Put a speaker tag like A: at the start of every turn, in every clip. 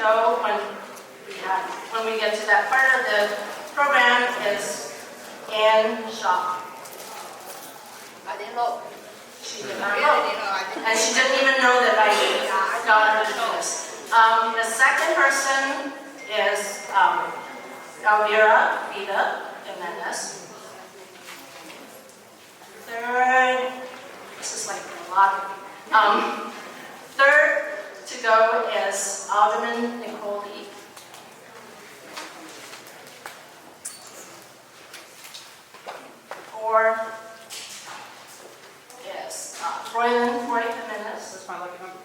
A: go when we get to that part of the program is Anne Shaw.
B: I didn't know.
A: She did not
B: Really
A: know.
B: didn't know. I didn't
A: And she didn't even know that I got her to do this. The second person is Elvira Vida Jimenez. Third, this is like a lot. Third to go is Alderman Nicole Lee. Fourth is Royland Roy Jimenez.
C: That's my lucky number.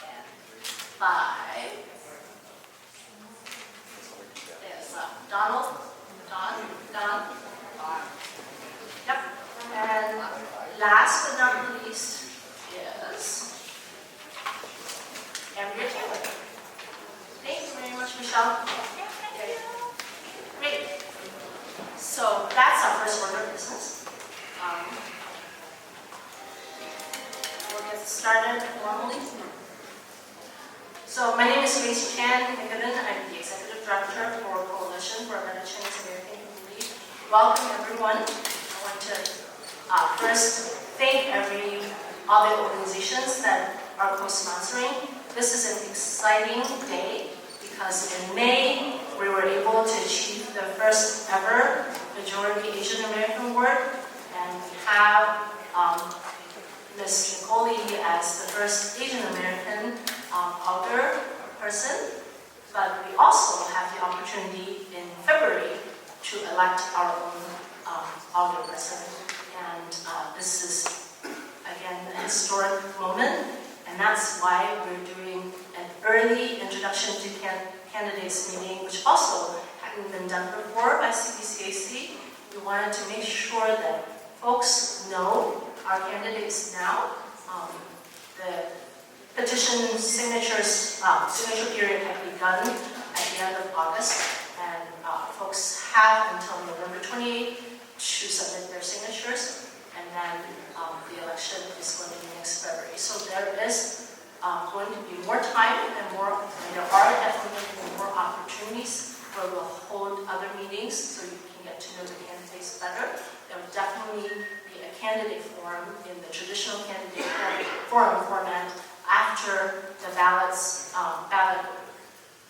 A: And 5 is Don. Yep. And last but not least is Andrea Taylor. Thanks very much, Michelle. Okay. Great. So that's our first order of business. We'll get started formally. So my name is Grace Chan Nicoden. I'm the Executive Director for Coalition for a Better Chinese American Community. Welcome everyone. I want to first thank all the organizations that are co-sponsoring. This is an exciting day because in May we were able to achieve the first ever majority Asian American award, and we have Ms. Nicole Lee as the first Asian American alder person, but we also have the opportunity in February to elect our own alder person. And this is, again, a historic moment, and that's why we're doing an early introduction to candidates meeting, which also hadn't been done before by CBCAC. We wanted to make sure that folks know our candidates now. The petition signature period had begun at the end of August, and folks have until November 28th to submit their signatures, and then the election is going to be next February. So there is going to be more time and there are definitely more opportunities where we'll hold other meetings so you can get to know the candidates better. There will definitely be a candidate forum in the traditional candidate forum format after the ballot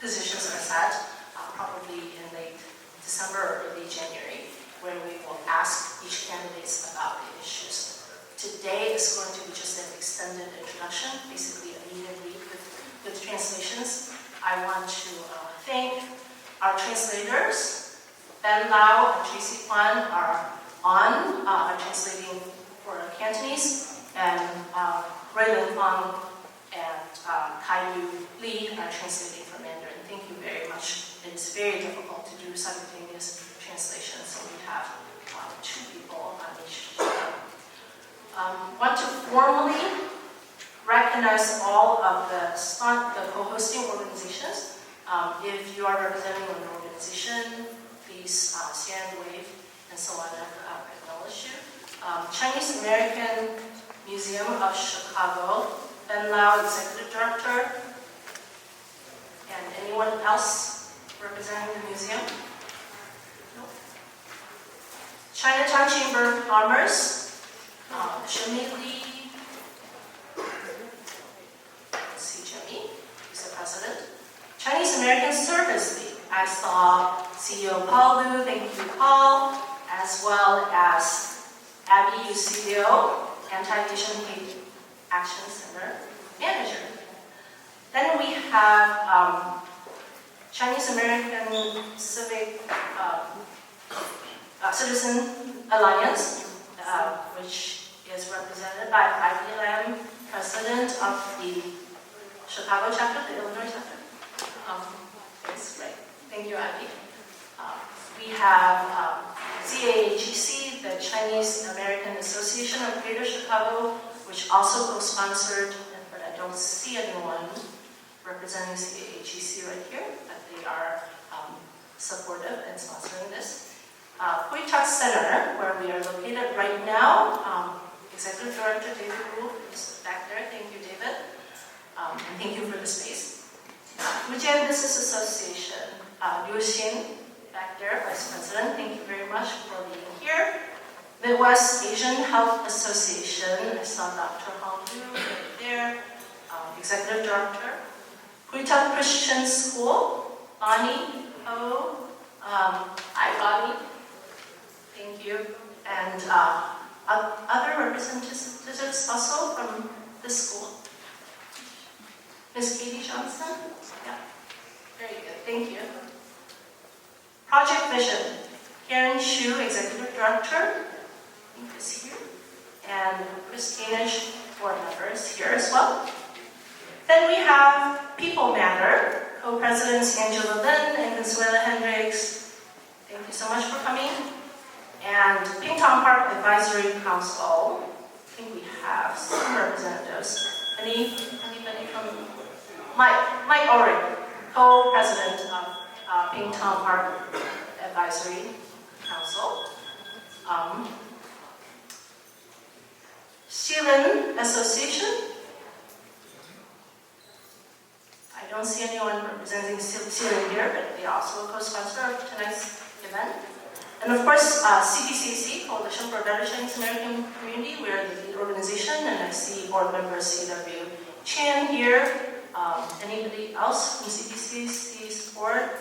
A: positions are set, probably in late December or early January, where we will ask each candidate about the issues. Today is going to be just an extended introduction, basically a meet and greet with translations. I want to thank our translators. Ben Lau and Tracy Kwan are translating for Cantonese, and Raylin Fong and Kai-Yu Lee are translating for Mandarin. Thank you very much. It is very difficult to do simultaneous translation, so we have 2 people on each channel. Want to formally recognize all of the co-hosting organizations. If you are representing an organization, please stand, wave, and so on. I acknowledge you. Chinese American Museum of Chicago, Ben Lau, Executive Director, and anyone else representing the museum? No. Chinatown Chamber of Commerce, Jimmy Lee. Let's see, Jimmy, who's the president. Chinese American Service League. I saw CEO Paul Liu, thank you, Paul, as well as Abby Usilio, Anti-Asian Hate Action Center manager. Then we have Chinese American Citizen Alliance, which is represented by Ivy Lam, president of the Chicago chapter, the Illinois chapter. It's great. Thank you, Ivy. We have CAAGC, the Chinese American Association of Greater Chicago, which also co-sponsored, but I don't see anyone representing CAAGC right here, but they are supportive and sponsoring this. Hui Tuck Center, where we are located right now, Executive Director David Wu is back there. Thank you, David. And thank you for the space. Fujian Business Association, Liu Xin, back there, Vice President, thank you very much for being here. Midwest Asian Health Association, I saw Dr. Hong Liu right there, Executive Director. Huitan Christian School, Bonnie Ho, hi Bonnie, thank you. And other representatives also from this school. Ms. Katie Johnson, yeah, very good, thank you. Project Vision, Karen Xu, Executive Director, I think is here, and Chris Kanish, board member, is here as well. Then we have People Matter, co-presidents Angela Lin and Consuela Hendricks. Thank you so much for coming. And Pingtong Park Advisory Council, I think we have some representatives. Anybody from Mike Ulrich, co-president of Pingtong Park Advisory Council. Sealand Association. I don't see anyone representing Sealand here, but they are also a co-sponsor of tonight's event. And of course, CBCC, Coalition for a Better Chinese American Community, we are the lead organization, and I see board member C.W. Chan here. Anybody else from CBCC support?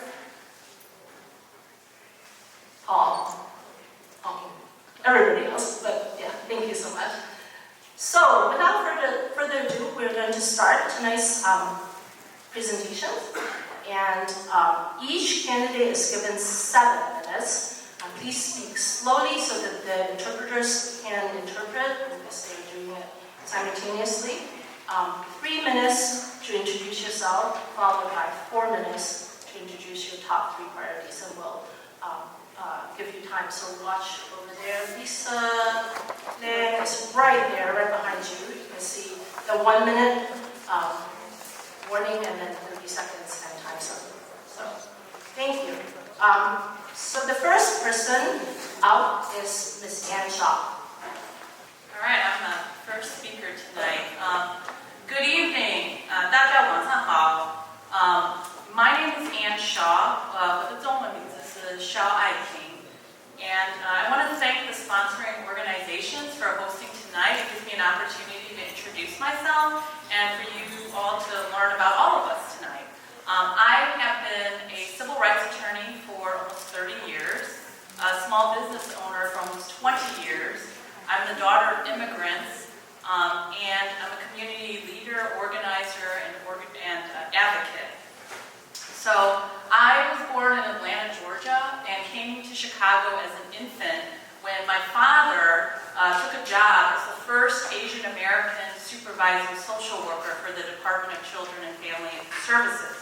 A: Everybody else, but yeah, thank you so much. So, without further ado, we're going to start tonight's presentation. And each candidate is given 7 minutes. Please speak slowly so that the interpreters can interpret, because they're doing it simultaneously. 3 minutes to introduce yourself, followed by 4 minutes to introduce your top 3 priorities, and we'll give you time. So watch over there. Lisa Lang is right there, right behind you. You can see the 1 minute warning and then 30 seconds and time up. So thank you. So the first person out is Ms. Ann Shaw.
C: All right, I'm the first speaker tonight. Good evening, 大家晚上好. My name is Ann Shaw. 我的中文名字是肖爱婷. And I want to thank the sponsoring organizations for hosting tonight. It gives me an opportunity to introduce myself and for you all to learn about all of us tonight. I have been a civil rights attorney for almost 30 years, a small business owner for almost 20 years. I'm the daughter of immigrants, and I'm a community leader, organizer, and advocate. So I was born in Atlanta, Georgia, and came to Chicago as an infant when my father took a job as the first Asian American supervising social worker for the Department of Children and Family Services,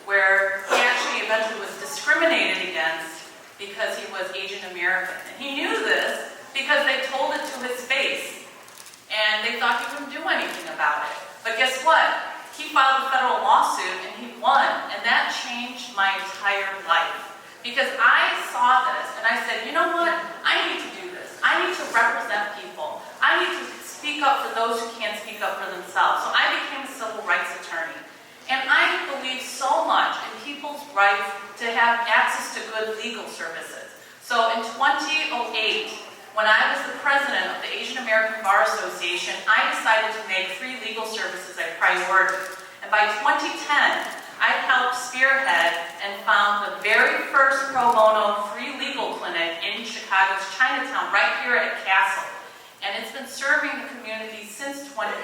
C: where he actually eventually was discriminated against because he was Asian American. And he knew this because they told it to his face, and they thought he wouldn't do anything about it. But guess what? He filed a federal lawsuit and he won, and that changed my entire life. Because I saw this and I said, you know what? I need to do this. I need to represent people. I need to speak up for those who can't speak up for themselves. So I became a civil rights attorney. And I believe so much in people's rights to have access to good legal services. So in 2008, when I was the president of the Asian American Bar Association, I decided to make free legal services a priority. And by 2010, I helped spearhead and found the very first pro bono free legal clinic in Chicago's Chinatown, right here at Castle. And it's been serving the community since 2010.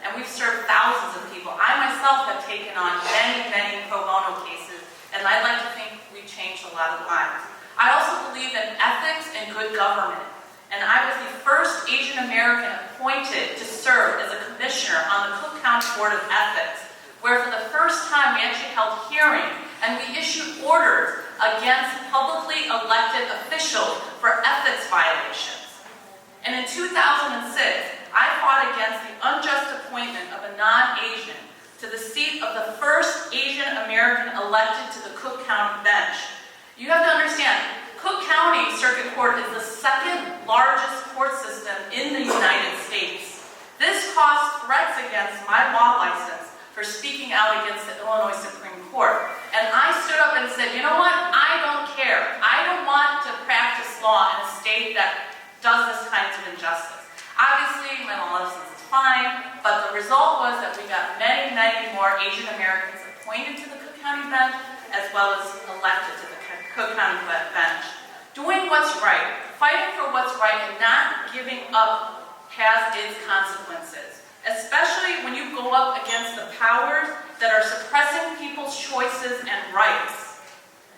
C: And we've served thousands of people. I myself have taken on many, many pro bono cases, and I'd like to think we changed a lot of lives. I also believe in ethics and good government. And I was the first Asian American appointed to serve as a commissioner on the Cook County Board of Ethics, where for the first time we actually held hearings and we issued orders against publicly elected officials for ethics violations. And in 2006, I fought against the unjust appointment of a non-Asian to the seat of the first Asian American elected to the Cook County bench. You have to understand, Cook County Circuit Court is the second largest court system in the United States. This caused threats against my law license injustice. Obviously, my law license is fine, but the result was that we got many, many more Asian Americans appointed to the Cook County bench, as well as elected to the Cook County bench. Doing what's right, fighting for what's right, and not giving up has its consequences, especially when you go up against the powers that are suppressing people's choices and rights.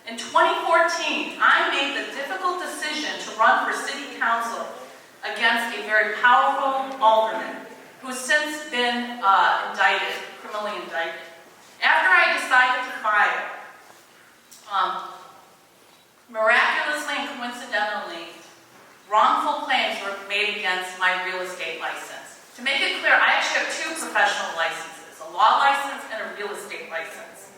C: In 2014, I made the difficult decision to run for city council against a very powerful alderman who's since been criminally indicted. After I decided to file, miraculously and coincidentally, wrongful claims were made against my real estate license. To make it clear, I actually have two professional licenses, a law license and a real estate license.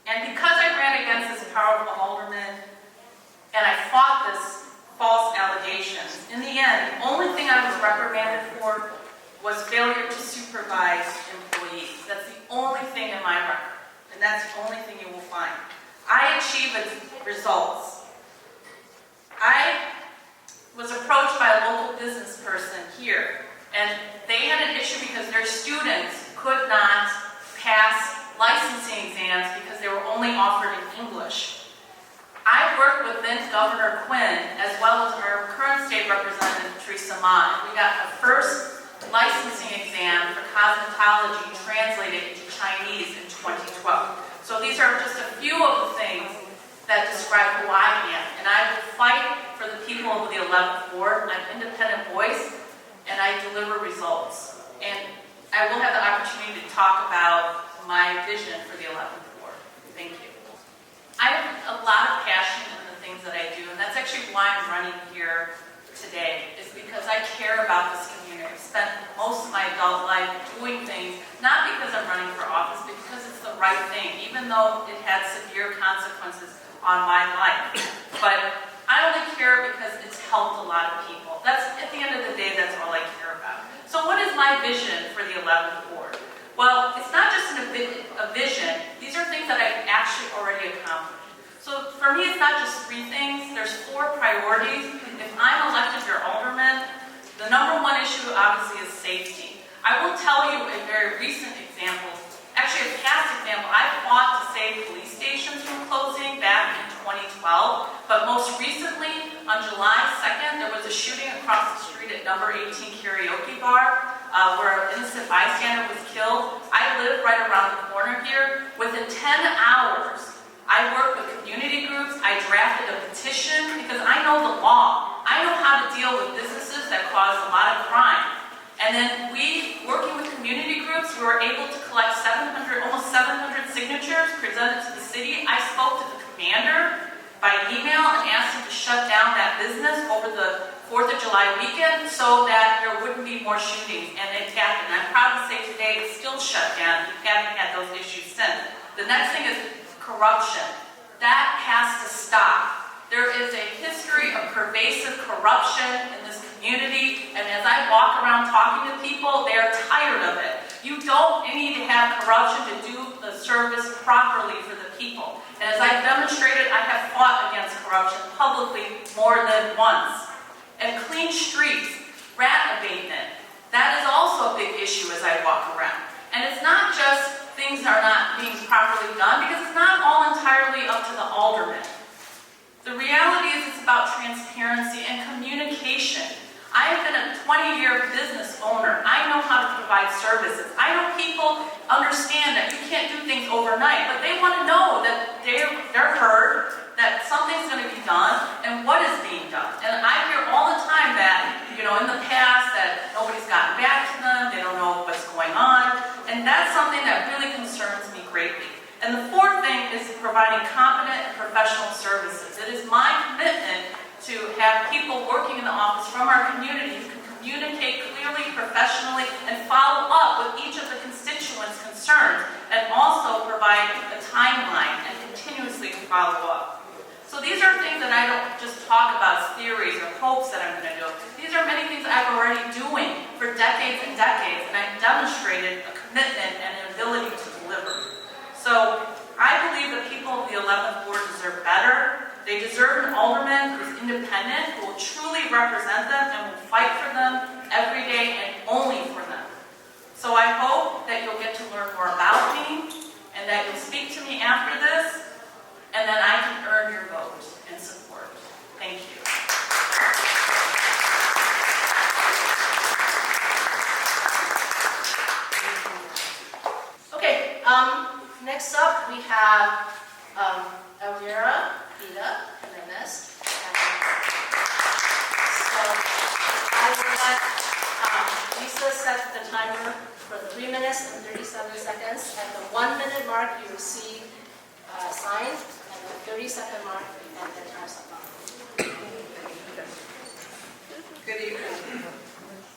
C: And because I ran against this powerful alderman and I fought this false allegations, in the end, the only thing I was reprimanded for was failure to supervise employees. That's the only thing in my record, and that's the only thing you will find. I achieved results. I was approached by a local business person here, and they had an issue because their students could not pass licensing exams because they were only offered in English. I worked with then Governor Quinn, as well as our current state representative, Teresa Ma, and we got the first licensing exam for cosmetology translated into Chinese in 2012. So these are just a few of the things that describe who I am. And I will fight for the people of the 11th Ward. I'm an independent voice, and I deliver results. And I will have the opportunity to talk about my vision for the 11th Ward. Thank you. I have a lot of passion in the things that I do, and that's actually why I'm running here today, is because I care about this community. I've spent most of my adult life doing things, not because I'm running for office, but because it's the right thing, even though it had severe consequences on my life. But I only care because it's helped a lot of people. That's, at the end of the day, that's all I care about. So what is my vision for the 11th Ward? Well, it's not just a vision. These are things that I've actually already accomplished. So for me, it's not just three things. There's 4 priorities. If I'm elected your alderman, the number one issue, obviously, is safety. I will tell you a very recent example, actually a past example. I fought to save police stations from closing back in 2012, but most recently, on July 2nd, there was a shooting across the street at number 18 Karaoke Bar, where an innocent bystander was killed. I live right around the corner here. Within 10 hours, I worked with community groups. I drafted a petition because I know the law. I know how to deal with businesses that cause a lot of crime. And then working with community groups, we were able to collect almost 700 signatures presented to the city. I spoke to the commander by email and asked him to shut down that business over the 4th of July weekend so that there wouldn't be more shootings, and it happened. I'm proud to say today it's still shut down. We haven't had those issues since. The next thing is corruption. That has to stop. There is a history of pervasive corruption in this community, and as I walk around talking to people, they are tired of it. You don't need to have corruption to do the service properly for the people. And as I've demonstrated, I have fought against corruption publicly more than once. And clean streets, rat abatement, that is also a big issue as I walk around. And it's not just things are not being properly done, because it's not all entirely up to the alderman. The reality is it's about transparency and communication. I have been a 20-year business owner. I know how to provide services. I know people understand that you can't do things overnight, but they want to know that they're heard, that something's going to be done, and what is being done. And I hear all the time that, in the past, that nobody's gotten back to them, they don't know what's going on, and that's something that really concerns me greatly. And the 4th thing is providing competent and professional services. It is my commitment to have people working in the office from our community who can communicate clearly, professionally, and follow up with each of the constituents concerned, and also provide a timeline and continuously follow up. So these are things that I don't just talk about as theories or hopes that I'm going to represent them and will fight for them every day and only for them. So I hope that you'll get to learn more about me and that you'll speak to me after this and that I can earn your vote and support. Thank you.
A: Okay, next up we have Elvira Ida Jimenez. So I will let Lisa set the timer for 3 minutes and 37 seconds. At the 1 minute mark, you receive a sign, and the 30-second mark, and then time's up.
D: Good evening.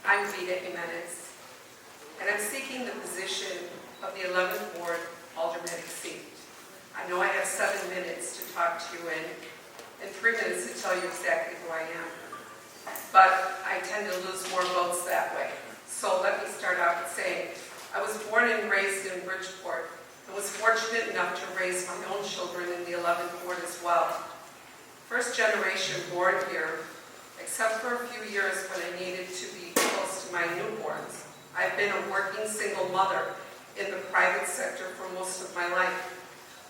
D: I'm Vida Jimenez, and I'm seeking the position of the 11th Ward Aldermanic seat. I know I have 7 minutes to talk to you and 3 minutes to tell you exactly who I am. But I tend to lose more votes that way. So let me start out with saying, I was born and raised in Bridgeport and was fortunate enough to raise my own children in the 11th Ward as well. First generation born here, except for a few years when I needed to be close to my newborns. I've been a working single mother in the private sector for most of my life,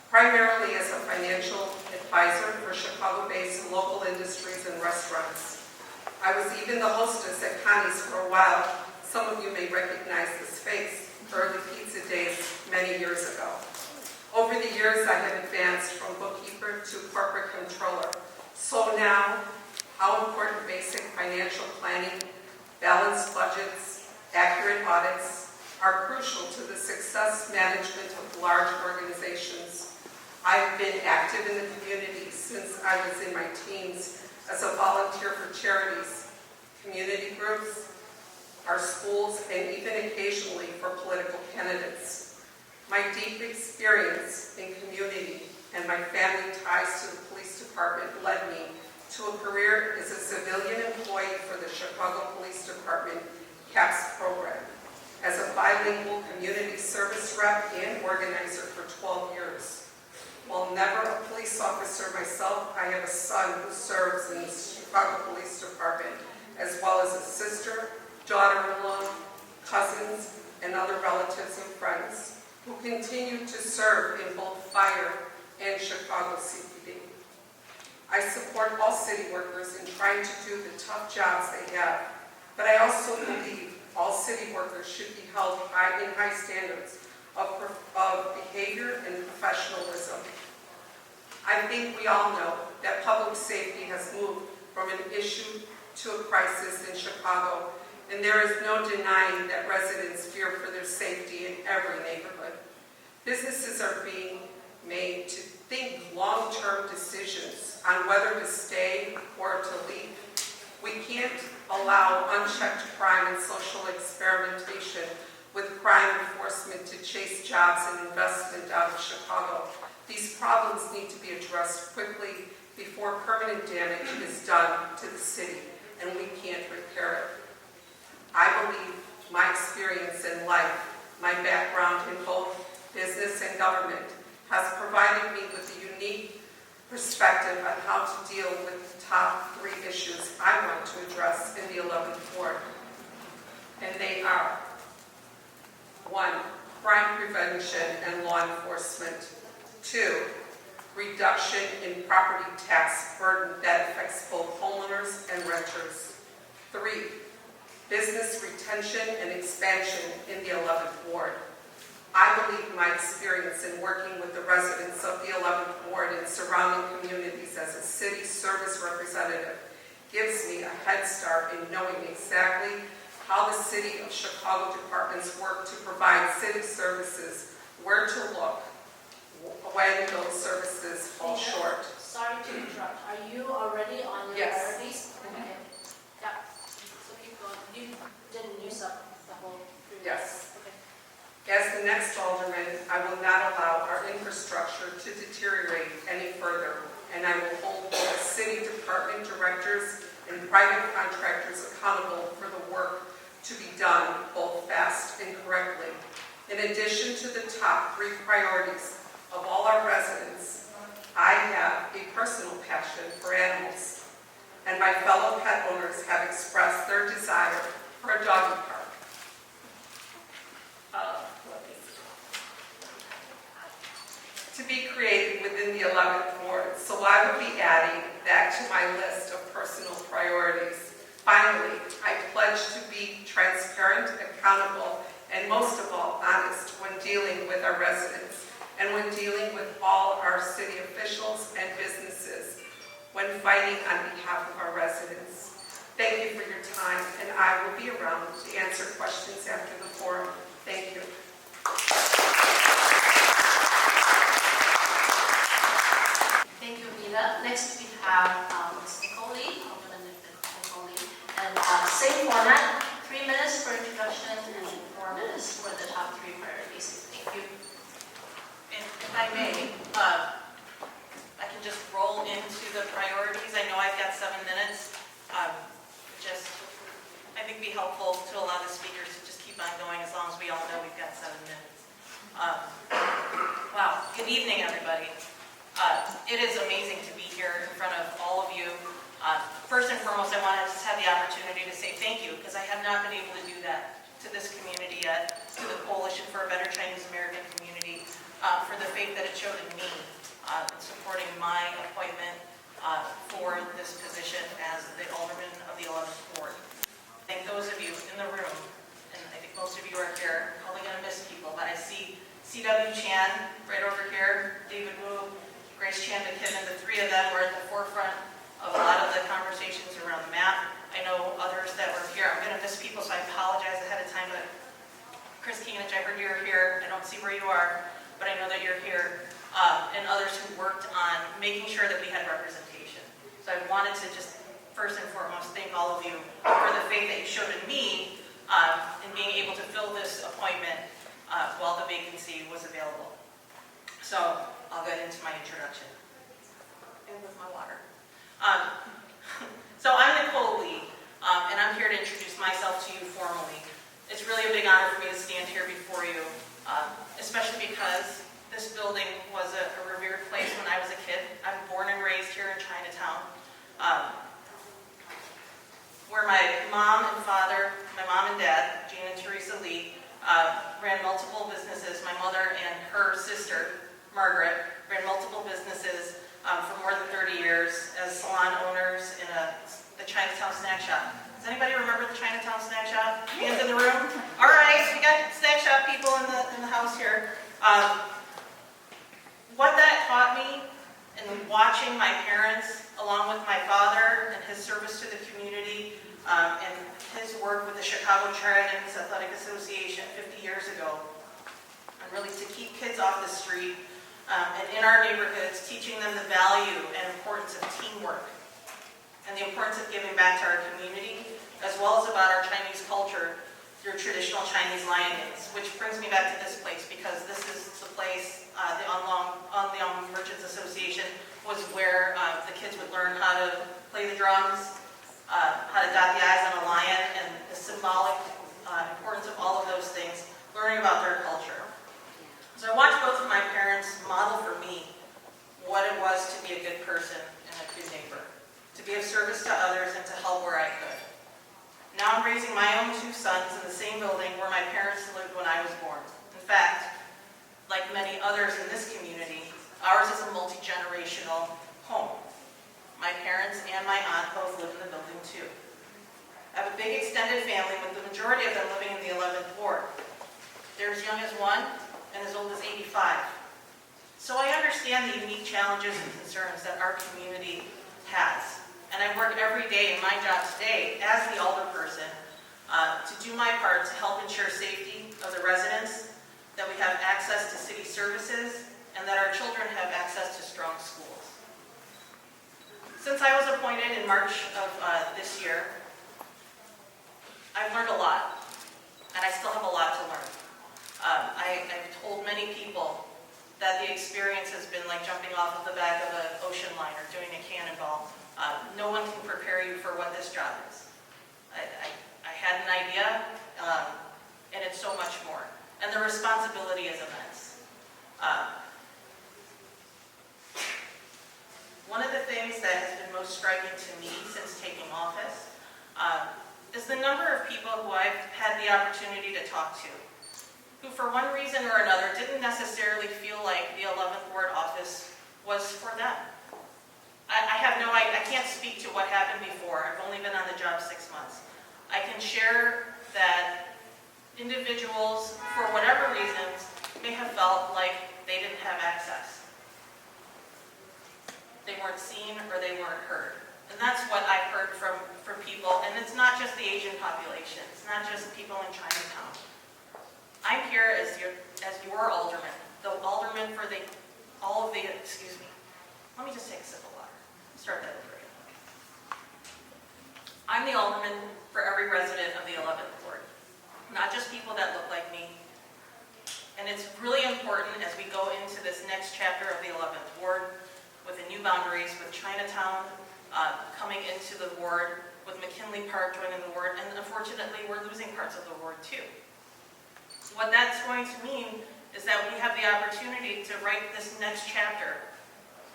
D: primarily as a financial advisor for Chicago-based local industries and restaurants. I was even the hostess at Connie's for a while. Some of you may recognize this face, early pizza days many years ago. Over the years, I have advanced from bookkeeper to corporate controller. So now, how important basic financial planning, balanced budgets, accurate audits are crucial to the success management of large organizations. I've been active in the community since I was in my teens as a volunteer for charities, community groups, our schools, and even occasionally for political candidates. My deep experience in community and my family ties to the police department led me to a career as a civilian employee for the Chicago Police Department CAPS program, as a bilingual community service rep and organizer for 12 years. While never a police officer myself, I have a son who serves in the Chicago Police Department, as well as a sister, daughter-in-law, cousins, and other relatives and friends who continue to serve in both fire and Chicago CPD. I support all city workers in trying to do the tough jobs they have, but I also believe all city workers should be held in high standards of behavior and professionalism. I think we all know that public safety has moved from an issue to a crisis in Chicago, and there is no denying that residents fear for their safety in every neighborhood. Businesses are being made to think long-term decisions on whether to stay or to leave. We can't allow unchecked crime and social experimentation with crime enforcement to chase jobs and investment out of Chicago. These problems need to be addressed quickly before permanent damage is done to the city, and we can't repair it. I believe my experience in life, my background in both business and government, has provided me with a unique perspective on how to deal with the top 3 issues I want to address in the 11th Ward. And they are: 1, crime prevention and law enforcement. 2, reduction in property tax burden that affects both homeowners and renters. 3, business retention and expansion in the 11th Ward. I believe my experience in working with the residents of the 11th Ward and surrounding communities as a city service representative gives me a head start in knowing exactly how the City of Chicago departments work to provide city services, where to look when those services fall short.
A: Sorry to interrupt. Are you already on your
D: Yes.
A: priorities? Okay. Yeah. So keep going. You didn't use up the whole 3 minutes.
D: Yes.
A: Okay.
D: As the next alderman, I will not allow our infrastructure to deteriorate any further, and I will hold both city department directors and private contractors accountable for the work to be done both fast and correctly. In addition to the top 3 priorities of all our residents, I have a personal passion for animals, and my fellow pet owners have expressed their desire for a doggy park. To be created within the 11th Ward, so I will be adding that to my list of personal priorities. Finally, I pledge to be transparent, accountable, and most of all, honest when dealing with our residents and when dealing with all our city officials and businesses when fighting on behalf of our residents. Thank you for your time, and I will be around to answer questions after the forum. Thank you.
A: Thank you, Rita. Next, we have Ms. Nicole Lee, Alderman Nicole Lee. And same format, 3 minutes for introduction and 4 minutes for the top 3 priorities. Thank you.
C: And if I may, I can just roll into the priorities. I know I've got 7 minutes. I think it'd be helpful to allow the speakers to just keep on going as long as we all know we've got 7 minutes. Wow, good evening, everybody. It is amazing to be here in front of all of you. First and foremost, I want to just have the opportunity to say thank you, because I have not been able to do that to this community yet, to the Coalition for a Better Chinese American Community, for the faith that it showed in me in supporting my appointment for this position as the Alderman of the 11th Ward. Thank those of you in the room, and I think most of you are here, I'm probably going to miss people, but I see C.W. Chan right over here, David Wu, Grace Chan McKinnon, the 3 of them were at the forefront of a lot of the conversations around the map. I know others that were here. I'm going to miss people, so I apologize ahead of time, but Chris Keenich, I heard you're here. I don't see where you are, but I know that you're here. And others who worked on making sure that we had representation. So I wanted to just, first and foremost, thank all of you for the faith that you showed in me in being able to fill this appointment while the vacancy was available. So I'll get into my introduction. And with my water. So I'm Nicole Lee, and I'm here to introduce myself to you formally. It's really a big honor for me to stand here before you, especially because this building was a revered place when I was a kid. I'm born and raised here in Chinatown, where my mom and father, my mom and dad, Jean and Teresa Lee, ran multiple businesses. My mother and her sister, Margaret, ran multiple businesses for more than 30 years as salon owners in the Chinatown Snack Shop. Does anybody remember the Chinatown Snack Shop? Hands in the room? All right, we got snack shop people in the house here. What that taught me, and watching my parents, along with my father and his service to the community, and his work with the Chicago Tridents Athletic Association 50 years ago, and really to keep kids off the street, and in our neighborhoods, teaching them the value and importance of teamwork, and the importance of giving back to our community, as well as about our Chinese culture through traditional Chinese lion days, which brings me back to this place, because this is the place, the Anliang Merchants Association was where the kids would learn how to play the drums, how to dot the I's on a lion, and the symbolic importance of all of those things, learning about their culture. So I watched both of my parents model for me what it was to be a good person and a good neighbor, to be of service to others and to help where I could. Now I'm raising my own 2 sons in the same building where my parents lived when I was born. In fact, like many others in this community, ours is a multi-generational home. My parents and my aunt both live in the building too. I have a big extended family with the majority of them living in the 11th Ward. They're as young as 1 and as old as 85. So I understand the unique challenges and concerns that our community has. And I work every day in my job today as the alderperson to do my part to help ensure safety of the residents, that we have access to city services, and that our children have access to strong schools. Since I was appointed in March of this year, I've learned a lot, and I still have a lot to learn. I've told many people that the experience has been like jumping off of the back of an ocean liner, doing a cannonball. No one can prepare you for what this job is. I had an idea, and it's so much more. And the responsibility is immense. One of the things that has been most most striking to me since taking office is the number of people who I've had the opportunity to talk to, who for one reason or another didn't necessarily feel like the 11th Ward office was for them. I can't speak to what happened before. I've only been on the job 6 months. I can share that individuals, for whatever reasons, may have felt like they didn't have access. They weren't seen or they weren't heard. And that's what I've heard from people. And it's not just the Asian population. It's not just people in Chinatown. I'm here as your alderman, the alderman for excuse me. Let me just take a sip of water. Start that over again. I'm the alderman for every resident of the 11th Ward, not just people that look like me. And it's really important as we go into this next chapter of the 11th Ward with the new boundaries, with Chinatown coming into the ward, with McKinley Park joining the ward, and unfortunately we're losing parts of the ward too. What that's going to mean is that we have the opportunity to write this next chapter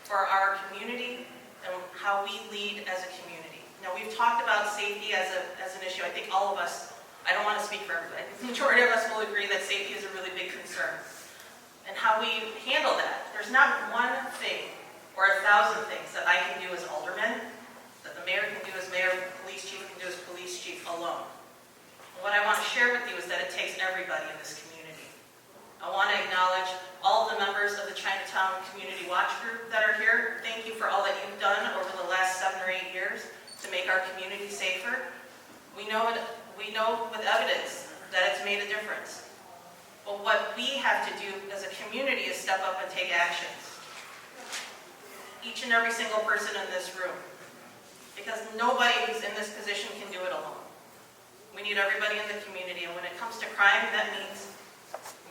C: for our community and how we lead as a community. Now, we've talked about safety as an issue. I think all of us, I don't want to speak for everybody, I think the majority of us will agree that safety is a really big concern. And how we handle that. There's not one thing or 1,000 things that I can do as alderman, that the mayor can do as mayor, the police chief can do as police chief alone. And what I want to share with you is that it takes everybody in this community. I want to acknowledge all of the members of the Chinatown Community Watch Group that are here. Thank you for all that you've done over the last 7 or 8 years to make our community safer. We know with evidence that it's made a difference. But what we have to do as a community is step up and take actions. Each and every single person in this room. Because nobody who's in this position can do it alone. We need everybody in the community, and when it comes to crime, that means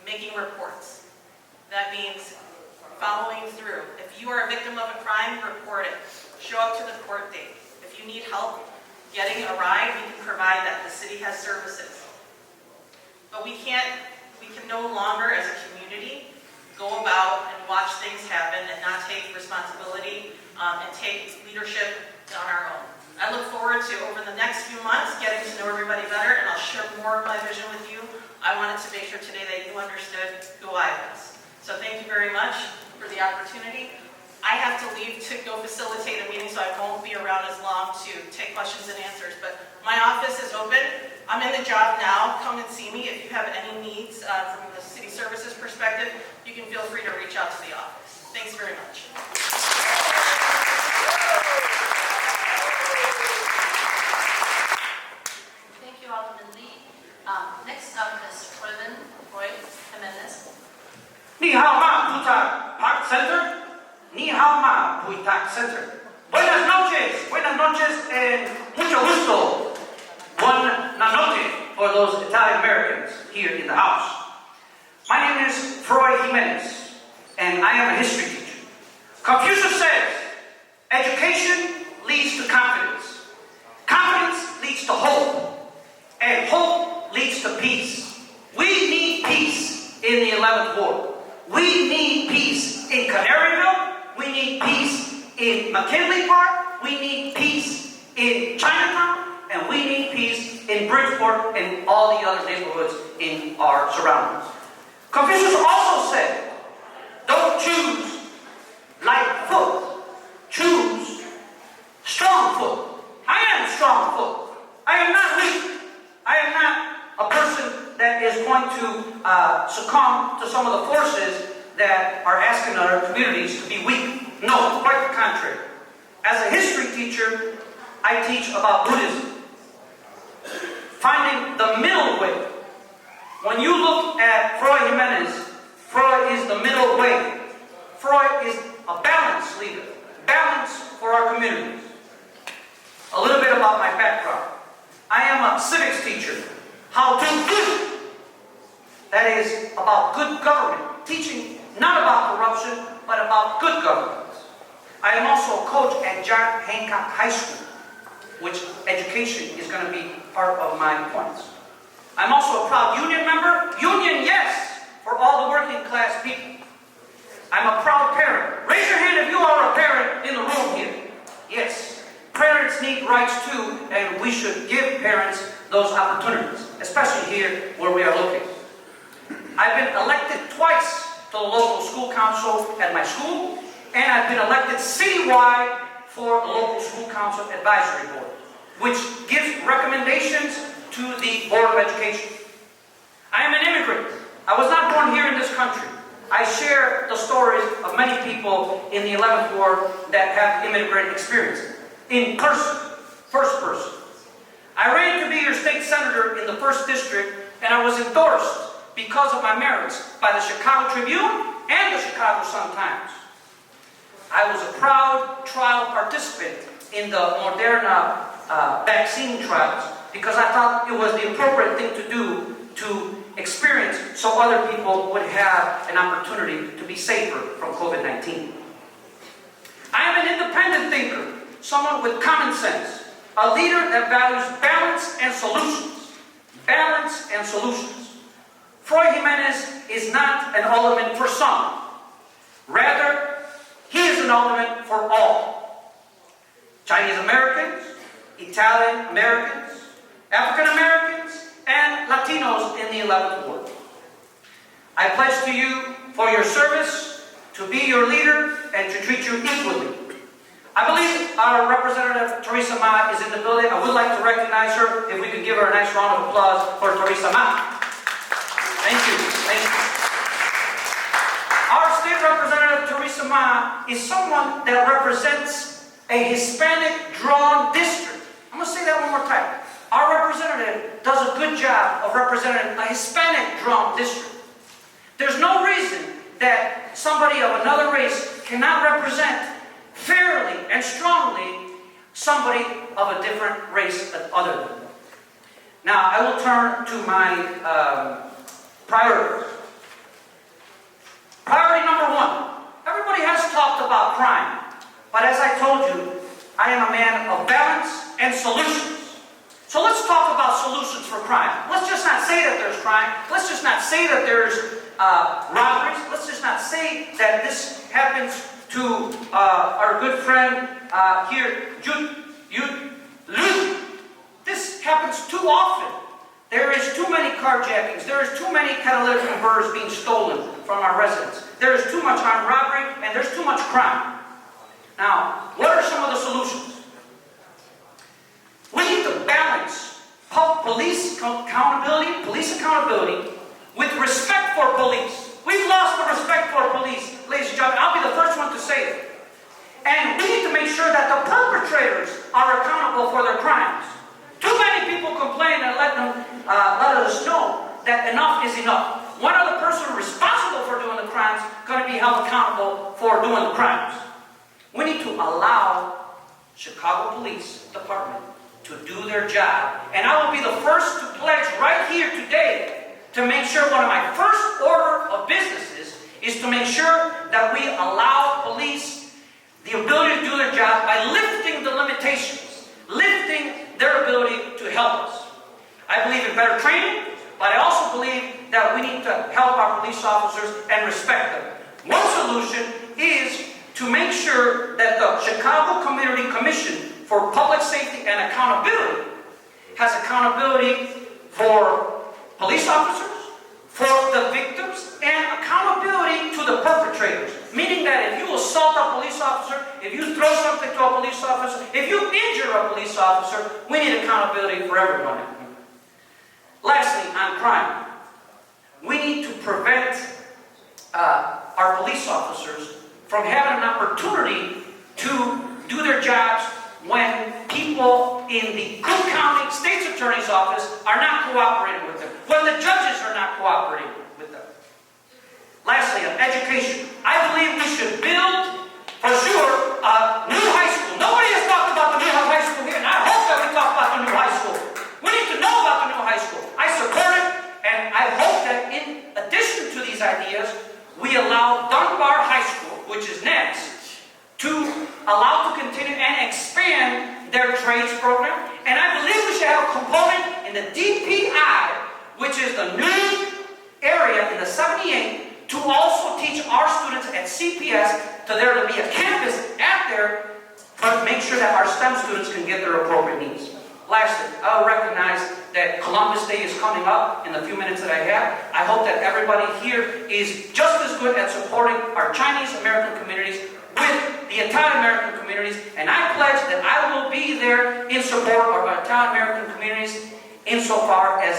C: making reports. That means following through. If you are a victim of a crime, report it. Show up to the court date. If you need help getting a ride, we can provide that. The city has services. But we can no longer, as a community, go about and watch things happen and not take responsibility and take leadership on our own. I look forward to, over the next few months, getting to know everybody better, and I'll share more of my vision with you. I wanted to make sure today that you understood who I was. So thank you very much for the opportunity. I have to leave to go facilitate a meeting, so I won't be around as long to take questions and answers. But my office is open. I'm in the job now. Come and see me. If you have any needs from the city services perspective, you can feel free to reach out to the office. Thanks very much.
A: Thank you, Alderman Lee. Next up is Roy Jimenez.
E: Ni hao ma, Puta Park Center. Ni hao ma, Puta Center. Buenas noches, and mucho gusto. Buona notte for those Italian Americans here in the house. My name is Froy Jimenez, and I am a history teacher. Confucius says, education leads to confidence. Confidence leads to hope. And hope leads to peace. We need peace in the 11th Ward. We need peace in Canaryville. We need peace in McKinley Park. We need peace in Chinatown. And we need peace in Bridgeport and all the other neighborhoods in our surroundings. Confucius also said, don't choose light foot. Choose strong foot. I am strong foot. I am not weak. I am not a person that is going to succumb to some of the forces that are asking our communities to be weak. No, quite the contrary. As a history teacher, I teach about Buddhism. Finding the middle way. When you look at Froy Jimenez, Froy is the middle way. Froy is a balanced leader. Balance for our communities. A little bit about my background. I am a civics teacher. How to do. That is about good government. Teaching not about corruption, but about good governance. I am also a coach at John Hancock High School, which education is going to be part of my points. I'm also a proud union member. Union, yes, for all the working class people. I'm a proud parent. Raise your hand if you are a parent in the room here. Yes. parents need rights too, and we should give parents those opportunities, especially here where we are located. I've been elected twice to the local school council at my school, and I've been elected citywide for the local school council advisory board, which gives recommendations to the Board of Education. I am an immigrant. I was not born here in this country. I share the stories of many people in the 11th Ward that have immigrant experience in person, first person. I ran to be your state senator in the 1st District, and I was endorsed because of my merits by the Chicago Tribune and the Chicago Sun-Times. I was a proud trial participant in the Moderna vaccine trials because I thought it was the appropriate thing to do to experience so other people would have an opportunity to be safer from COVID-19. I am an independent thinker, someone with common sense, a leader that values balance and solutions. Balance and solutions. Froy Jimenez is not an alderman for some. Rather, he is an alderman for all. Chinese Americans, Italian Americans, African Americans, and Latinos in the 11th Ward. I pledge to you for your service, to be your leader, and to treat you equally. I believe our Representative Teresa Ma is in the building. I would like to recognize her. If we could give her a nice round of applause for Teresa Ma. Thank you. Thank you. Our State Representative Teresa Ma is someone that represents a Hispanic-drawn district. I'm going to say that one more time. Our representative does a good job of representing a Hispanic-drawn district. There's no reason that somebody of another race cannot represent fairly and strongly somebody of a different race other than them. Now, I will turn to my priorities. Priority number 1. Everybody has talked about crime, but as I told you, I am a man of balance and solutions. So let's talk about solutions for crime. Let's just not say that there's crime. Let's just not say that there's robberies. Let's just not say that this happens to our good friend here, Lu. This happens too often. There is too many carjackings. There is too many catalytic converters being stolen from our residents. There is too much armed robbery, and there's too much crime. Now, what are some of the solutions? We need to balance police accountability with respect for police. We've lost the respect for police, ladies and gentlemen. I'll be the first one to say it. And we need to make sure that the perpetrators are accountable for their crimes. Too many people complain and let us know that enough is enough. One other person responsible for doing the crimes is going to be held accountable for doing the crimes. We need to allow Chicago Police Department to do their job. And I will be the first to pledge right here today to make sure one of my first order of businesses is to make sure that we allow police the ability to do their job by lifting the limitations, lifting their ability to help us. I believe in better training, but I also believe that we need to help our police officers and respect them. One solution is to make sure that the Chicago Community Commission for Public Safety and Accountability has accountability for police officers, for the victims, and accountability to the perpetrators. Meaning that if you assault a police officer, if you throw something to a police officer, if you injure a police officer, we need accountability for everyone. Lastly, on crime, we need to prevent our police officers from having an opportunity to do their jobs when people in the Cook County State's Attorney's Office are not cooperating with them, when the judges are not cooperating with them. Lastly, on education, I believe we should build, for sure, a new high school. Nobody has talked about the new high school here, and I hope that we talk about the new high school. We need to know about the new high school. I support it, and I hope that in addition to these ideas, we allow Dunbar High School, which is next, to allow to continue and expand their trades program. And I believe we should have a component in the DPI, which is the new area in the 78, to also teach our students at CPS to there to be a campus at there but make sure that our STEM students can get their appropriate needs. Lastly, I'll recognize that Columbus Day is coming up in the few minutes that I have. I hope that everybody here is just as good at supporting our Chinese American communities with the Italian American communities, and I pledge that I will be there in support of our Italian American communities insofar as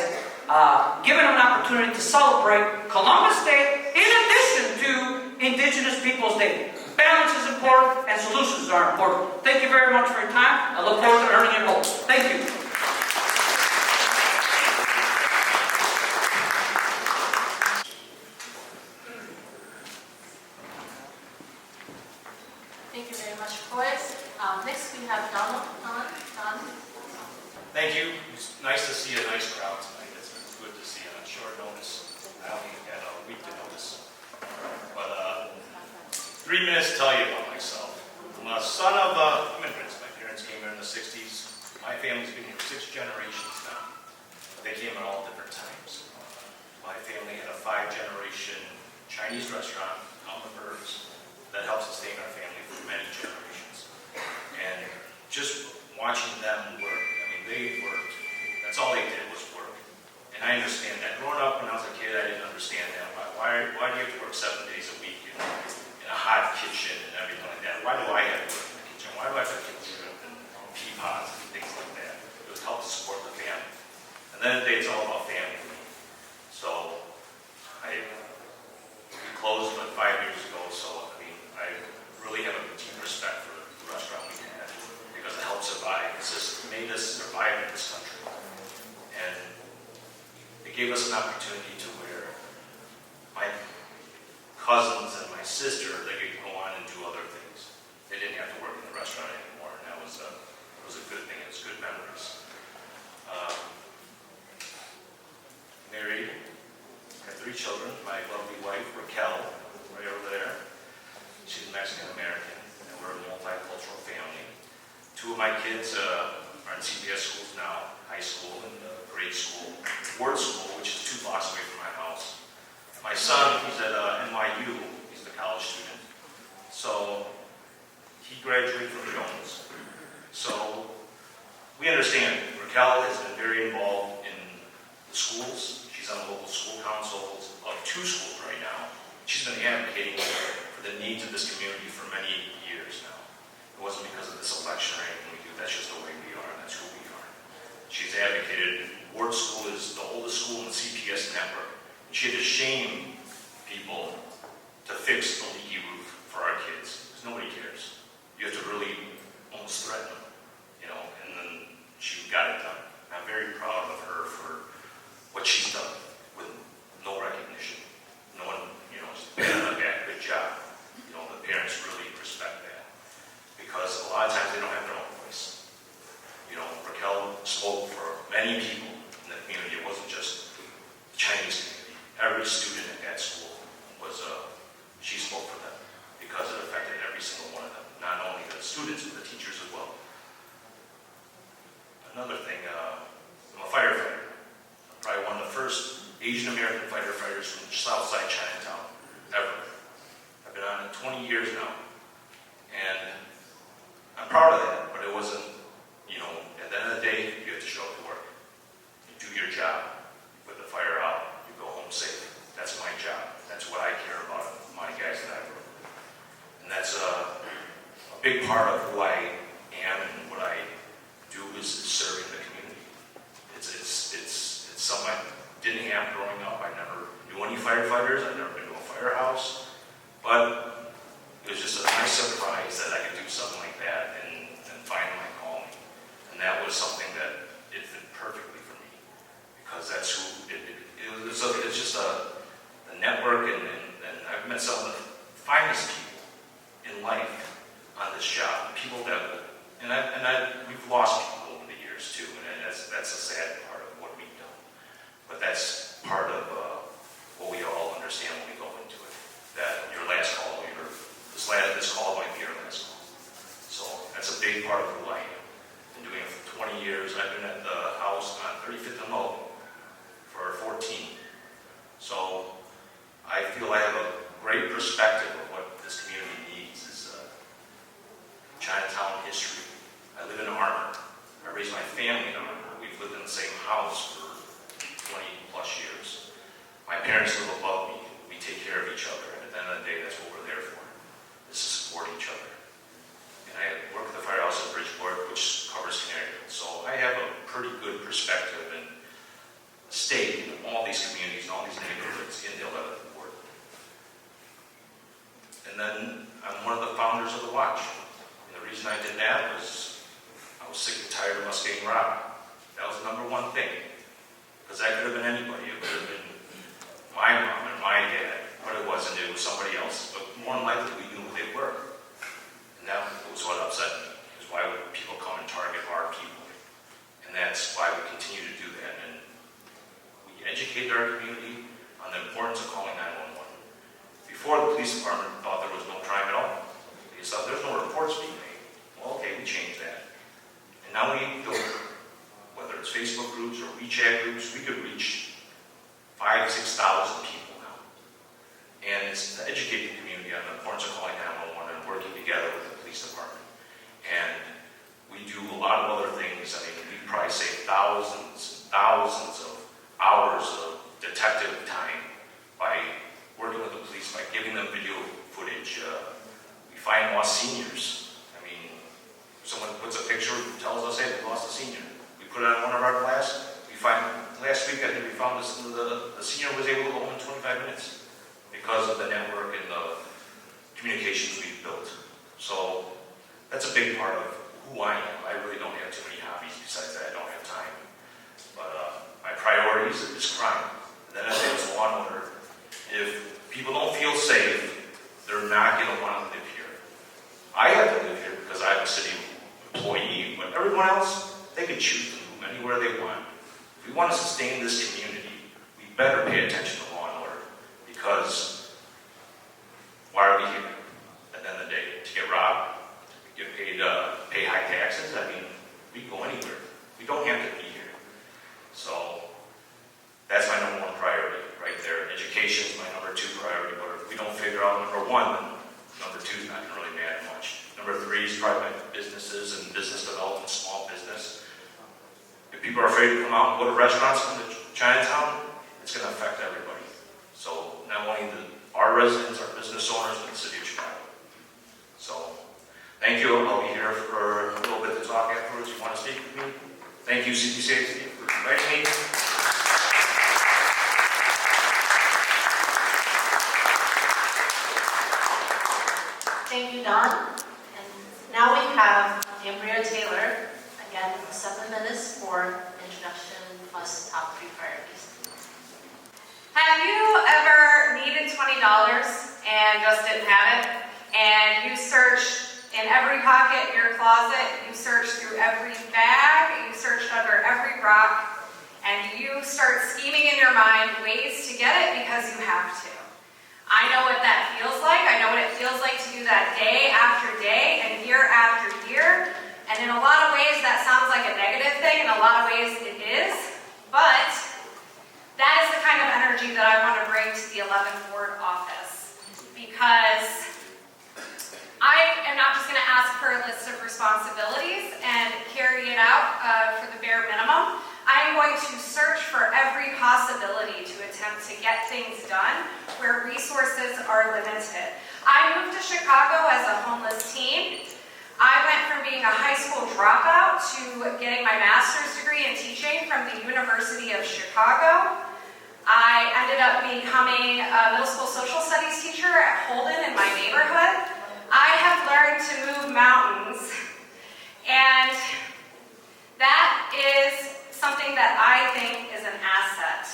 E: giving them an opportunity to celebrate Columbus Day in addition to Indigenous Peoples Day. Balance is important and solutions are important. Thank you very much for your time. I look forward to earning your vote. Thank you.
A: Thank you very much, Forrest. Next we have Donald. Don.
F: Thank you. It's nice to see a nice crowd tonight. It's good to see on short notice. I only had a week to notice. But 3 minutes to tell you about myself. I'm a son of immigrants. My parents came here in the 60s. My family's been here 6 generations now. They came at all different times. My family had a 5-generation Chinese restaurant out in the burbs that helped sustain our family for many generations. And just watching them work, I mean, they worked. That's all they did was work. And I understand that. Growing up when I was a kid, I didn't understand that. Why do you have to work 7 days a week in a hot kitchen and everything like that? Why do I have to work in the kitchen? Why do I have to cook and pea pods and things like that? It was help to support the family. And then the day it's all about family. So we closed about 5 years ago, so I mean, I really have a deep respect for the restaurant we had because it helped survive. It's just made us survive in this country. And it gave us an opportunity to where my cousins and my sister, they could go on and do other things. They didn't have to work in the restaurant anymore, and that was a good thing. It was good memories. Married, have 3 children. My lovely wife, Raquel, right over there. She's Mexican American, and we're a multicultural family. 2 of my kids are in CPS schools now, high school and grade school, ward school, which is 2 blocks away from my house. My son, he's at NYU, he's a college student. So he graduated from Jones. So we understand Raquel has been very involved in the schools. She's on the local school councils of 2 schools right now. She's been advocating for the needs of this community for many years now. It wasn't because of this election or anything we do. That's just the way we are. That's who we are. She's advocated. Ward School is the oldest school in the CPS network. She had to shame people to fix the leaky roof for our kids, because nobody cares. You have to really almost threaten them, and then she got it done. I'm very proud of her for what she's done with no recognition. No one, good job. The parents really respect that, because a lot of times they don't have their own voice. Raquel spoke for many people in the community. It wasn't just the Chinese community. Every student at that school she spoke for them because it affected every single one of them, not only the students, but the teachers as well. Another thing, I'm a firefighter. I'm probably one of the first Asian American firefighters from Southside Chinatown ever. I've been on it 20 years now, and I'm proud of that, but it wasn't, at the end of the day, you have to show up to work. You do your job, you put the fire out, you go home safe. That's my job. That's what I care about, my guys that I work with. And that's a big part of who I am and what I do is serving the community. It's something I didn't have growing up. I never knew any firefighters. I've never been to a firehouse. But it was just a nice surprise that I could do something like that and find my calling. And that was something that it fit perfectly for me, because that's who it's just a network, and I've met some of the finest people in life on this job. People that, we've lost people over the years too, and that's a sad part of what we've done. But that's part of what we all understand when we go into it. That your last call, this call might be your last call. So that's a big part of who I am. Been doing it for 20 years. I've been house for 20 plus years. My parents live above me. We take care of each other. And at the end of the day, that's what we're there for, is to support each other. And I work at the firehouse in Bridgeport, which covers Connecticut. So I have a pretty good perspective and stake in all these communities and all these neighborhoods in the 11th Ward. And then I'm one of the founders of the Watch. And the reason I did that was I was sick and tired of us getting robbed. That was the number one thing. Because that could have been anybody. It could have been my mom and my dad, but it wasn't. It was somebody else. But more than likely, we knew who they were. And that was what upset me. Is why would people come and target our people? And that's why we continue to do that. And we educate our community on the importance of calling 911. Before, the police department thought there was no crime at all. They thought there's no reports being made. Well, okay, we changed that. And now we go, whether it's Facebook groups or WeChat groups, we could reach 5,000 to 6,000 people now. And it's to educate the community on the importance of calling 911 and working together with the police department. And we do a lot of other things. I mean, we probably save thousands and thousands of hours of detective time by working with the police, by giving them video footage. We find lost seniors. I mean, someone puts a picture, tells us, hey, we lost a senior. We put it on one of our class. We find, last week I think we found this, the senior was able to go home in 25 minutes because of the network and the communications we've built. So that's a big part of who I am. I really don't have too many hobbies besides that. I don't have time. But my priorities is crime. And then I think it's law and order. If people don't feel safe, they're not going to want to live here. I have to live here because I'm a city employee, but everyone else, they can choose to move anywhere they want. If we want to sustain this community, we better pay attention to law and order, because why are we here? At the end of the day, to get robbed, get paid, pay high taxes. I mean, we can go anywhere. We don't have to be here. So that's my number one priority right there. Education is my number two priority, but if we don't figure out number one, then number two is not going to really matter much. Number three is probably my businesses and business development, small business. If people are afraid to come out and go to restaurants in Chinatown, it's going to affect everybody. So not only our residents, our business owners, but the city of Chicago. So thank you. I'll be here for a little bit to talk afterwards. You want to speak with me? Thank you, CPC, for inviting me.
A: Thank you, Don. And now we have Ambria Taylor, again, 7 minutes for introduction plus top 3 priorities.
G: Have you ever needed $20 and just didn't have it? And you searched in every pocket in your closet, you searched through every bag, you searched under every rock, and you start scheming in your mind ways to get it because you have to. I know what that feels like. I know what it feels like to do that day after day and year after year. And in a lot of ways, that sounds like a negative thing. In a lot of ways, it is. But that is the kind of energy that I want to bring to the 11th Ward office. Because I am not just going to ask for a list of responsibilities and carry it out for the bare minimum. I am going to search for every possibility to attempt to get things done where resources are limited. I moved to Chicago as a homeless teen. I went from being a high school dropout to getting my master's degree in teaching from the University of Chicago. I ended up becoming a middle school social studies teacher at Holden in my neighborhood. I have learned to move mountains, and that is something that I think is an asset.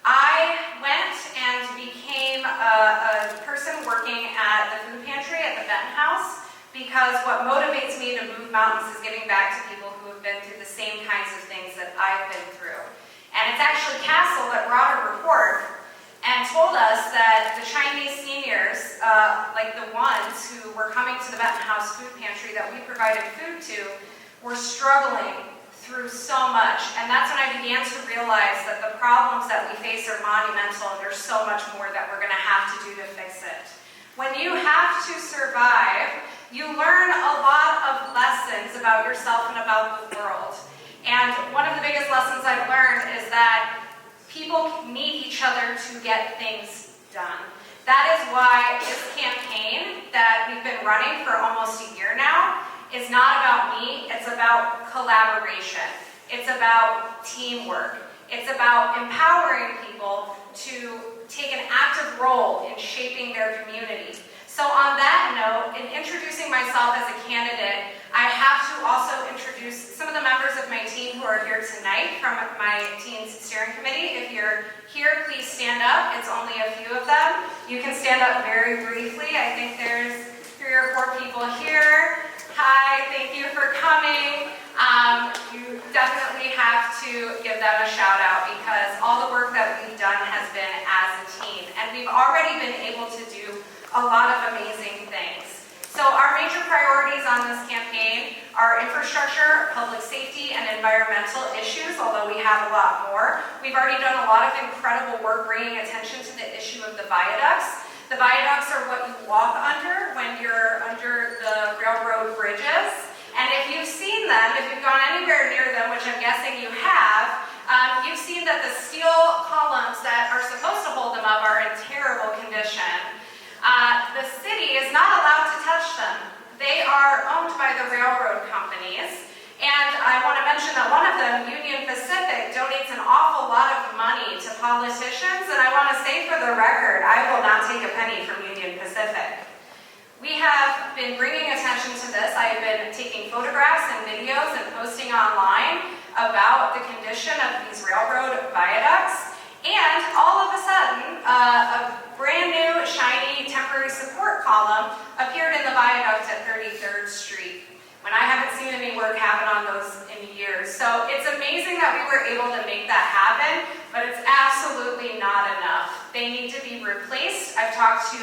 G: I went and became a person working at the food pantry at the Benton House because what motivates me to move mountains is giving back to people who have been through the same kinds of things that I've been through. And it's actually Castle that brought a report and told us that the Chinese seniors, like the ones who were coming to the Benton House food pantry that we provided food to, were struggling through so much. And that's when I began to realize that the problems that we face are monumental and there's so much more that we're going to have to do to fix it. When you have to survive, you learn a lot of lessons about yourself and about the world. And one of the biggest lessons I've learned is that people need each other to get things done. That is why this campaign that we've been running for almost a year now is not about me, it's about collaboration. It's about teamwork. It's about empowering people to take an active role in shaping their community. So on that note, in introducing myself as a candidate, I have to also introduce some of the members of my team who are here tonight from my team's steering committee. If you're here, please stand up. It's only a few of them. You can stand up very briefly. I think there's 3 or 4 people here. Hi, thank you for coming. You definitely have to give them a shout out because all the work that we've done has been as a team. And we've already been able to do a lot of amazing things. So our major priorities on this campaign are infrastructure, public safety, and environmental issues, although we have a lot more. We've already done a lot of incredible work bringing attention to the issue of the viaducts. The viaducts are what you walk under when you're under the railroad bridges. And if you've seen them, if you've gone anywhere near them, which I'm guessing you have, you've seen that the steel columns that are supposed to hold them up are in terrible condition. The city is not allowed to touch them. They are owned by the railroad companies. And I want to mention that one of them, Union Pacific, donates an awful lot of money to politicians. And I want to say for the record, I will not take a penny from Union Pacific. We have been bringing attention to this. I have been taking photographs and videos and posting online about the condition of these railroad viaducts. And all of a sudden, a brand new, shiny, temporary support column appeared in the viaduct at 33rd Street, when I haven't seen any work happen on those in years. So it's amazing that we were able to make that happen, but it's absolutely not enough. They need to be replaced. I've talked to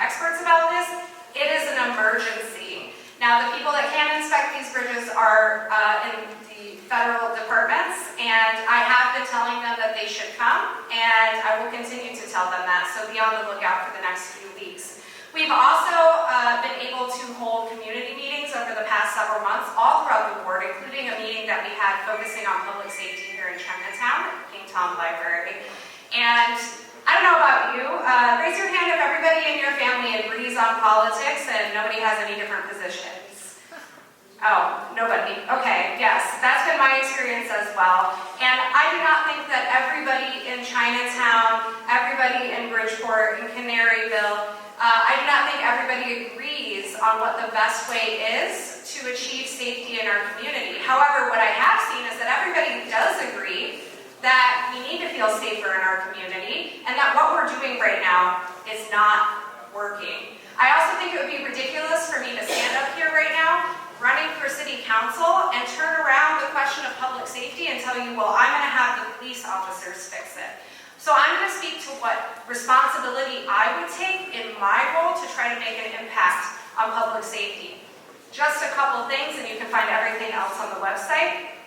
G: experts about this. It is an emergency. Now, the people that can inspect these bridges are in the federal departments, and I have been telling them that they should come, and I will continue to tell them that, so be on the lookout for the next few weeks. We've also been able to hold community meetings over the past several months, all throughout the ward, including a meeting that we had focusing on public safety here in Chinatown at King Tom Library. And I don't know about you, raise your hand if everybody in your family agrees on politics and nobody has any different positions. Oh, nobody. Okay, yes, that's been my experience as well. And I do not think that everybody in Chinatown, everybody in Bridgeport, in Canaryville, I do not think everybody agrees on what the best way is to achieve safety in our community. However, what I have seen is that everybody does agree that we need to feel safer in our community and that what we're doing right now is not working. I also think it would be ridiculous for me to stand up here right now running for city council and turn around the question of public safety and tell you, well, I'm going to have the police officers fix it. So I'm going to speak to what responsibility I would take in my role to try to make an impact on public safety. Just a couple things, and you can find everything else on the website.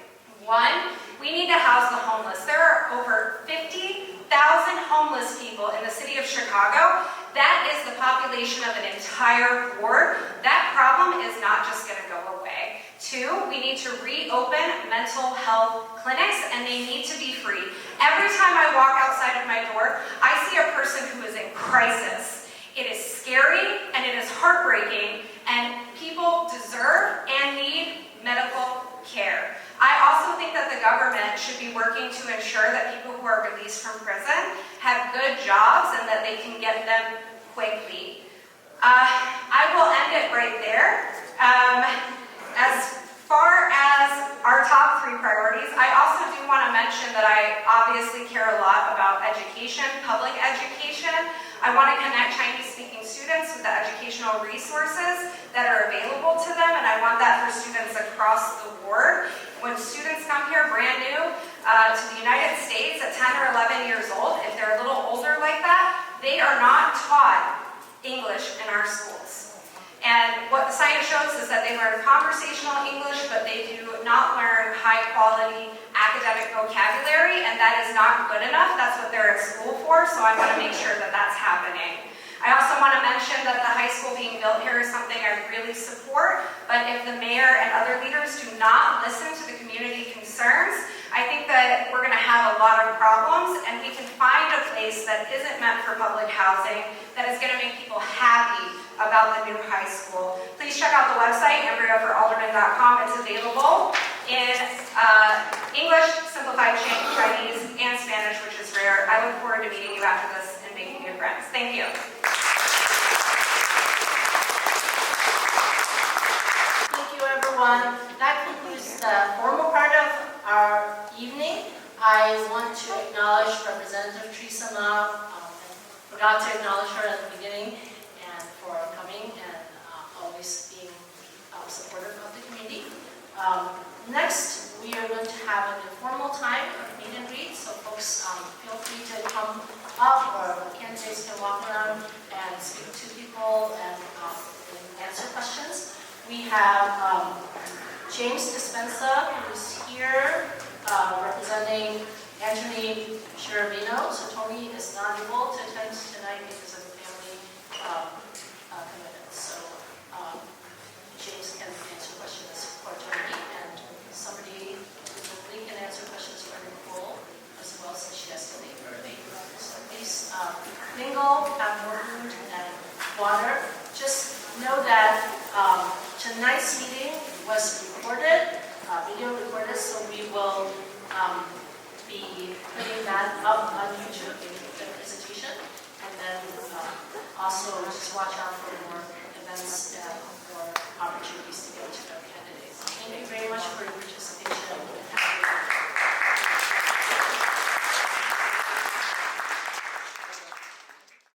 G: 1, we need to house the homeless. There are over 50,000 homeless people in the city of Chicago. That is the population of an entire ward. That problem is not just going to go away. 2, we need to reopen mental health clinics, and they need to be free. Every time I walk outside of my door, I see a person who is in crisis. It is scary, and it is heartbreaking, and people deserve and need medical care. I also think that the government should be working to ensure that people who are released from prison have good jobs and that they can get them quickly. I will end it right there. As far as our top 3 priorities, I also do want to mention that I obviously care a lot about education, public education. I want to connect Chinese-speaking students with the educational resources that are available to them, and I want that for students across the board. When students come here brand new to the United States at 10 or 11 years old, if they're a little older like that, they are not taught English in our schools. And what the science shows is that they learn conversational English, but they do not learn high-quality academic vocabulary, and that is not good enough. That's what they're at school for, so I want to make sure that that's happening. I also want to mention that the high school being built here is something I really support, but if the mayor and other leaders do not listen to the community concerns, I think that we're going to have a lot of problems, and we can find a place that isn't meant for public housing that is going to make people happy about the new high school. Please check out the website, embryoforalderman.com. It's available in English, Simplified Chinese, and Spanish, which is rare. I look forward to meeting you after this and making new friends. Thank you.
A: Thank you, everyone. That concludes the formal part of our evening. I want to acknowledge Representative Teresa Ma. Forgot to acknowledge her at the beginning, and for coming and always being supportive of the community. Next, we are going to have an informal time of meet and greet, so folks feel free to come up, or candidates can walk around and speak to people and answer questions. We have James Dispenza, who's here representing Anthony Cherubino. So Tony is not able to attend tonight because of family commitments. So James can answer questions for Tony, and somebody hopefully can answer questions for Nicole as well, since she has to leave early. So please mingle, have more food and water. Just know that tonight's meeting was recorded, video recorded, so we will be putting that up on YouTube, the presentation, and then also just watch out for more events